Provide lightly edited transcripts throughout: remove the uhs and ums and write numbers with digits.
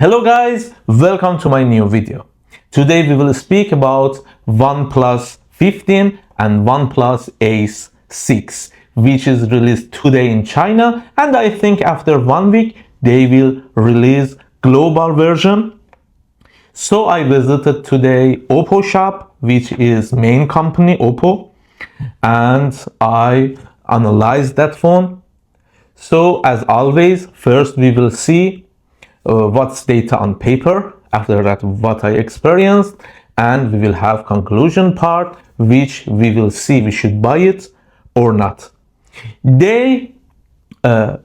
Hello guys, welcome to my new video. Today we will speak about OnePlus 15 and OnePlus Ace 6, which is released today in China, and I think after 1 week they will release global version. So I visited today Oppo shop, which is main company Oppo, and I analyzed that phone. So as always, first we will see what's data on paper, after that what I experienced, and we will have conclusion part, which we will see we should buy it or not. They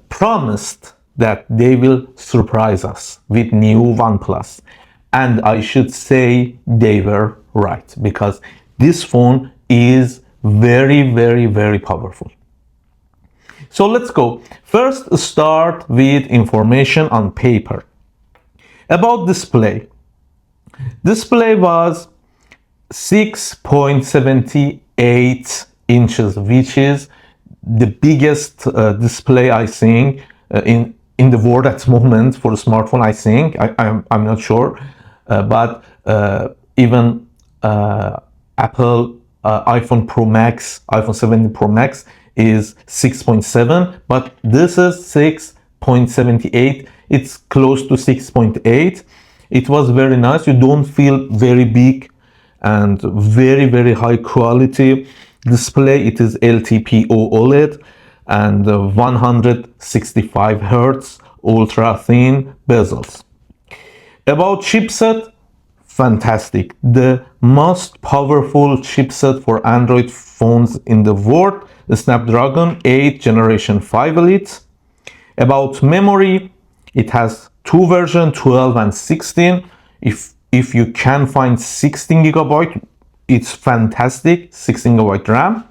promised that they will surprise us with new OnePlus, and I should say they were right, because this phone is very powerful. So let's go. First, start with information on paper. About display. Display was 6.78 inches, which is the biggest display I think in the world at the moment for a smartphone. I think I'm not sure, but even Apple iPhone Pro Max, iPhone 17 Pro Max is 6.7, but this is 6.78. It's close to 6.8. It was very nice. You don't feel very big, and very high quality display. It is LTPO OLED and 165 Hz ultra thin bezels. About chipset, fantastic. The most powerful chipset for Android phones in the world, the Snapdragon 8 Generation 5 Elite. About memory, it has two versions, 12 and 16. If you can find 16 GB, it's fantastic, 16 GB RAM.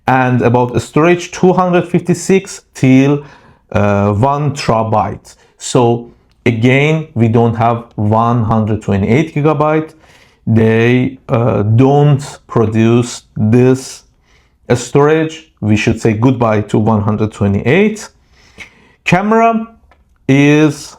And about storage, 256 till 1 TB. So again, we don't have 128 GB. They don't produce this storage. We should say goodbye to 128. Camera is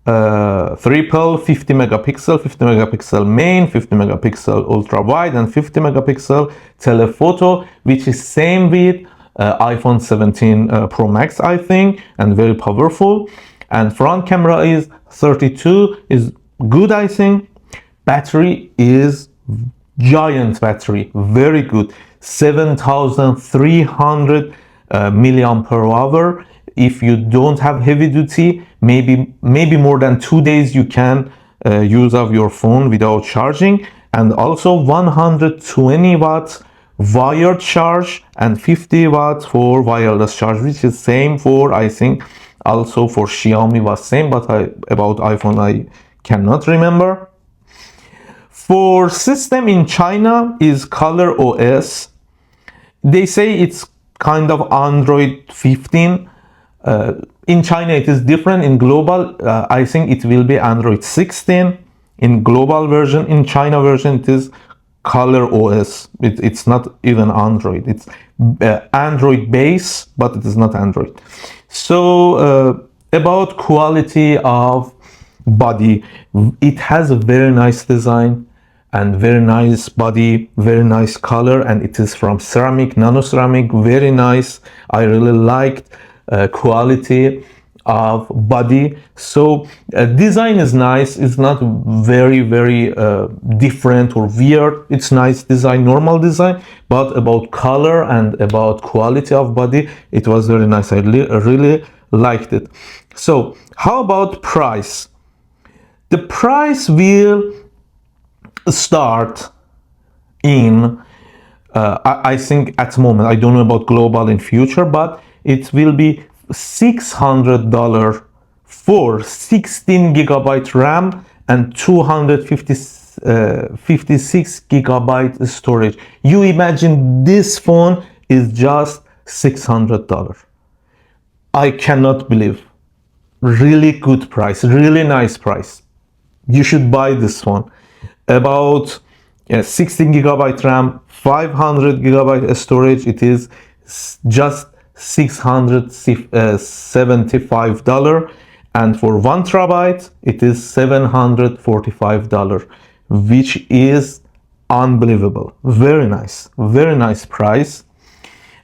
triple 50 megapixel main, 50 megapixel ultra wide, and 50 megapixel telephoto, which is same with iPhone 17 Pro Max, I think, and very powerful. And front camera is 32, is good, I think. Battery is giant battery, very good, 7,300 milliampere hour. If you don't have heavy duty, maybe more than 2 days you can use of your phone without charging. And also 120 watts wired charge and 50 watts for wireless charge, which is same for, I think, also for Xiaomi was same, but about iPhone I cannot remember. For system in China is ColorOS. They say it's kind of Android 15. In China it is different. In global, I think it will be Android 16. In global version, in China version, it is ColorOS. It's not even Android. It's Android base, but it is not Android. So about quality of body, it has a very nice design and very nice body, very nice color, and it is from ceramic, nano ceramic, very nice. I really liked quality of body. So design is nice. It's not very different or weird. It's nice design, normal design, but about color and about quality of body, it was very nice. I really liked it. So how about price? The price will start in I think at the moment, I don't know about global in future, but it will be $600 for 16 gigabyte RAM and 256 gigabyte storage. You imagine this phone is just $600. I cannot believe. Really good price, really nice price. You should buy this one. About 16 gigabyte RAM, 500 gigabyte storage. It is just $675, and for 1 TB it is $745, which is unbelievable. Very nice price.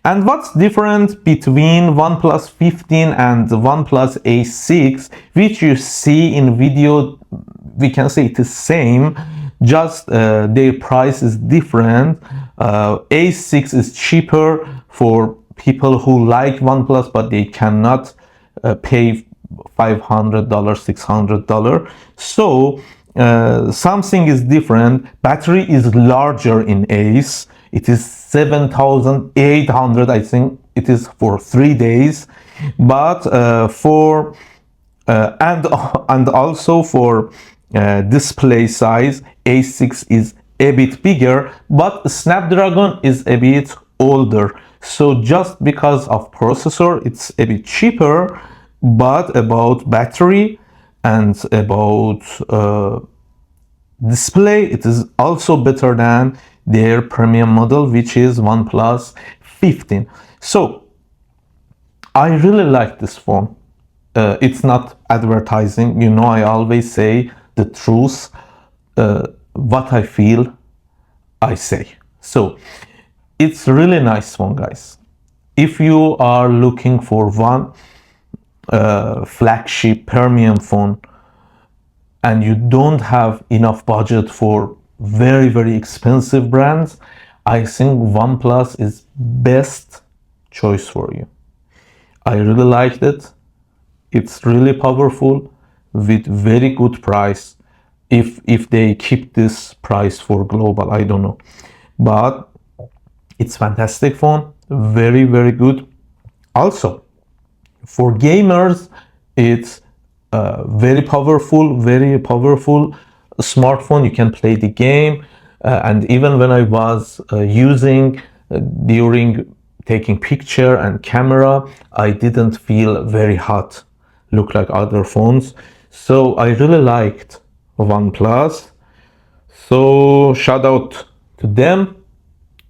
And what's different between OnePlus 15 and OnePlus A6, which you see in video, we can say it is same, just their price is different. A6 is cheaper for people who like OnePlus, but they cannot pay $500, $600. So something is different. Battery is larger in Ace. It is 7,800. I think it is for 3 days. But and also for display size, A6 is a bit bigger, but Snapdragon is a bit older. So just because of processor, it's a bit cheaper, but about battery and about display, it is also better than their premium model, which is OnePlus 15. So I really like this phone. It's not advertising, you know, I always say the truth. What I feel, I say. So it's really nice phone, guys. If you are looking for one flagship premium phone and you don't have enough budget for very expensive brands, I think OnePlus is best choice for you. I really liked it. It's really powerful with very good price. If they keep this price for global, I don't know, but it's fantastic phone, very good. Also for gamers, it's very powerful smartphone. You can play the game, and even when I was using during taking picture and camera, I didn't feel very hot, look like other phones. So I really liked OnePlus. So shout out to them,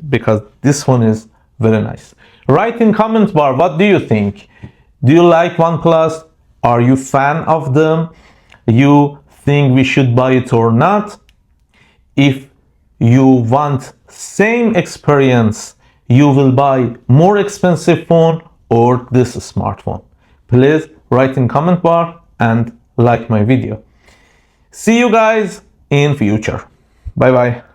because this one is very nice. Write in comment bar, what do you think? Do you like OnePlus? Are you fan of them? You think we should buy it or not? If you want same experience, you will buy more expensive phone or this smartphone. Please write in comment bar and like my video. See you guys in future. Bye bye.